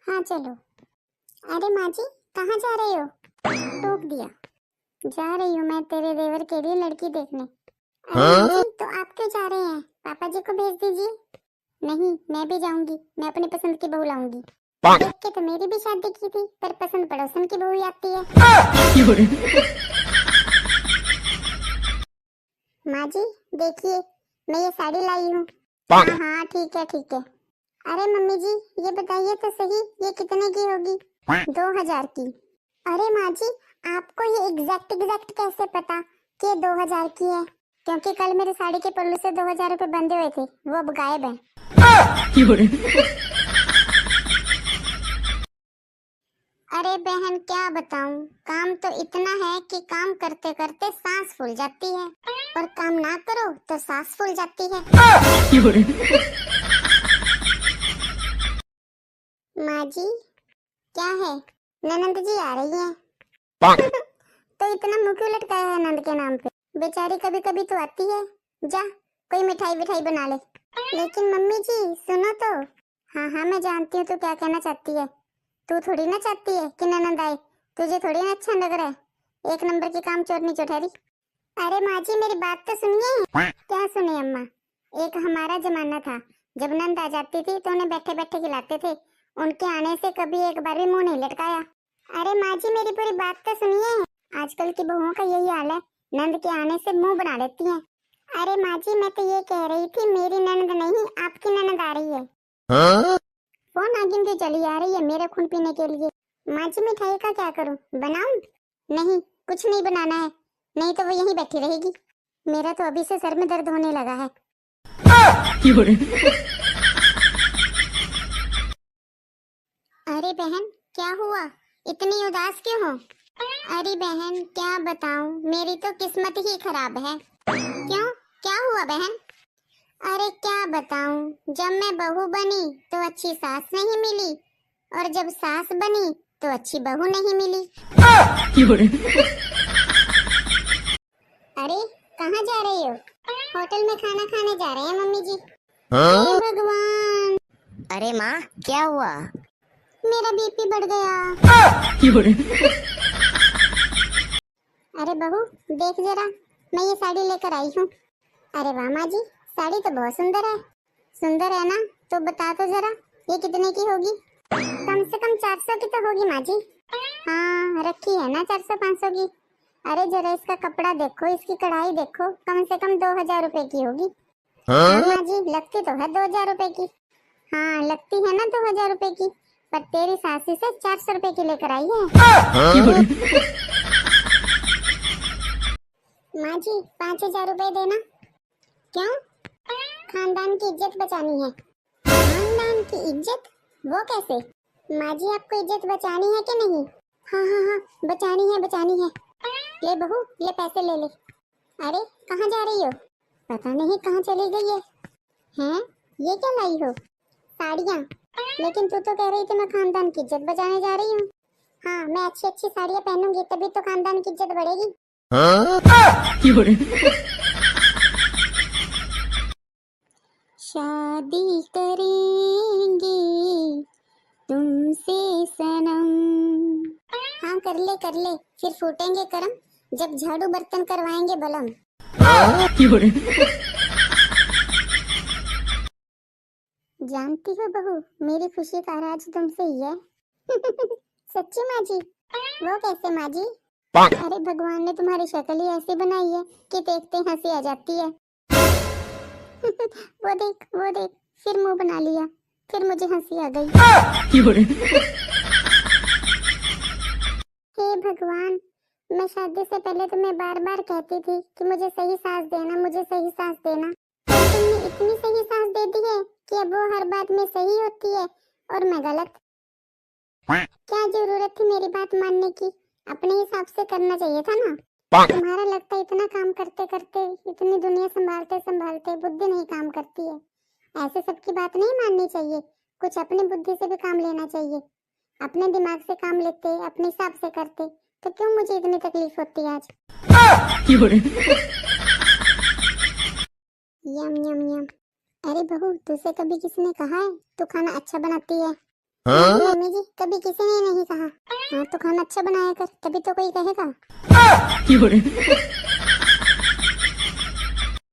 हाँ चलो। अरे माँ जी, कहाँ जा रही हो? टोक दिया। जा रही हूँ मैं तेरे देवर के लिए लड़की देखने। अरे माँ जी, तो आप क्यों जा रहे हैं? पापा जी को भेज दीजिए। नहीं, मैं भी जाऊंगी। मैं अपनी पसंद की बहू लाऊंगी। देख के तो मेरी भी शादी की थी, पर पसंद पड़ोसन की बहू ही आती है। माँ जी देखिए, मैं ये साड़ी लाई हूँ। हाँ हाँ ठीक है ठीक है। अरे मम्मी जी, ये बताइए तो सही, ये कितने की होगी? 2000 की। अरे माँ जी, आपको ये एग्जैक्ट कैसे पता कि ये 2000 की है? क्योंकि कल मेरी साड़ी के पल्लू से 2000 रुपए बंधे हुए थे, वो अब गायब हैं। अरे बहन क्या बताऊं, काम तो इतना है कि काम करते करते सांस फूल जाती है, और काम ना करो तो सांस फूल जाती है। माँ जी क्या है? ननंद जी आ रही हैं। तो इतना मुंह क्यों लटकाया है नंद के नाम पे? बेचारी कभी कभी तो आती है। जा कोई मिठाई विठाई बना ले। लेकिन मम्मी जी सुनो तो। हाँ हाँ मैं जानती हूँ तू क्या कहना चाहती है। तू थोड़ी ना चाहती है कि ननंद आए, तुझे थोड़ी ना अच्छा लग रहा है। एक नंबर की काम चोरनी चौधरी। अरे माँ जी मेरी बात तो सुनिए। क्या सुनिए अम्मा? एक हमारा जमाना था जब नंद आ जाती थी तो उन्हें बैठे बैठे खिलाते थे, उनके आने से कभी एक बार भी मुंह नहीं लटकाया। अरे माँ जी मेरी पूरी बात तो सुनिए। आजकल की बहुओं का यही हाल है, नंद के आने से मुंह बना लेती हैं। अरे माँ जी मैं तो ये कह रही थी, मेरी ननद नहीं आपकी ननद आ रही है। फोन नागिन की चली आ रही है मेरे खून पीने के लिए। माँ जी मिठाई का क्या करूं, बनाऊं? नहीं कुछ नहीं बनाना है, नहीं तो वो यहीं बैठी रहेगी। मेरा तो अभी से सर में दर्द होने लगा है। अरे बहन क्या हुआ, इतनी उदास क्यों हो? अरे बहन क्या बताऊं, मेरी तो किस्मत ही खराब है। क्यों, क्या हुआ बहन? अरे क्या बताऊं, जब मैं बहू बनी तो अच्छी सास नहीं मिली, और जब सास बनी तो अच्छी बहू नहीं मिली। अरे कहाँ जा रही हो? होटल में खाना खाने जा रहे हैं मम्मी जी। अरे भगवान। अरे माँ क्या हुआ? मेरा बीपी बढ़ गया। अरे बहू देख जरा, मैं ये साड़ी लेकर आई हूँ। अरे वाह माँ जी, साड़ी तो बहुत सुंदर है। सुंदर है ना? तो बता तो जरा ये कितने की होगी? कम से कम 400 की तो होगी माँ जी। हाँ रखी है ना 400-500 की। अरे जरा इसका कपड़ा देखो, इसकी कढ़ाई देखो, कम से कम 2000 रुपए की होगी। हाँ माँ जी लगती तो है 2000 रुपए की। हाँ लगती है ना 2000 रुपए की, पर तेरी सासी से 400 रुपए की लेकर आई है। माँ जी 5000 रुपए देना। क्यों? खानदान की इज्जत बचानी है। खानदान की इज्जत? वो कैसे? माँ जी आपको इज्जत बचानी है कि नहीं? हाँ हाँ हाँ बचानी है। ले बहू ले पैसे ले ले। अरे कहाँ जा रही हो? पता नहीं कहाँ चली गई है। हैं? ये क्या लाई हो? साड़ियाँ? लेकिन तू तो कह रही थी मैं खानदान की इज्जत बचाने जा रही हूँ। हाँ मैं अच्छी अच्छी साड़ियाँ पहनूंगी तभी तो खानदान की इज्जत बढ़ेगी। शादी करेंगे तुमसे सनम। हाँ कर ले, फिर फूटेंगे करम जब झाड़ू बर्तन करवाएंगे बलम। जानती हो बहू, मेरी खुशी का राज तुमसे ही है। सच्ची माँ जी? वो कैसे माँ जी? अरे भगवान ने तुम्हारी शक्ल ही ऐसी बनाई है कि देखते ही हंसी आ जाती है। वो देख फिर मुंह बना लिया, फिर मुझे हंसी आ गई। हे भगवान, मैं शादी से पहले तुम्हें बार बार कहती थी कि मुझे सही सांस देना, मुझे सही सांस देना। तो तुमने इतनी सही सांस दे दी है कि अब वो हर बात में सही होती है और मैं गलत। क्या जरूरत थी मेरी बात मानने की? अपने हिसाब से करना चाहिए था ना। तुम्हारा लगता है इतना काम करते करते, इतनी दुनिया संभालते संभालते बुद्धि नहीं काम करती है। ऐसे सबकी बात नहीं माननी चाहिए, कुछ अपनी बुद्धि से भी काम लेना चाहिए। अपने दिमाग से काम लेते, अपने हिसाब से करते, तो क्यों मुझे इतनी तकलीफ होती है आज? यम यम यम। अरे बहू तुझसे कभी किसने कहा है तू खाना अच्छा बनाती है? मम्मी जी कभी किसी ने नहीं कहा। हाँ तो खाना अच्छा बनाया कर, तभी तो कोई कहेगा।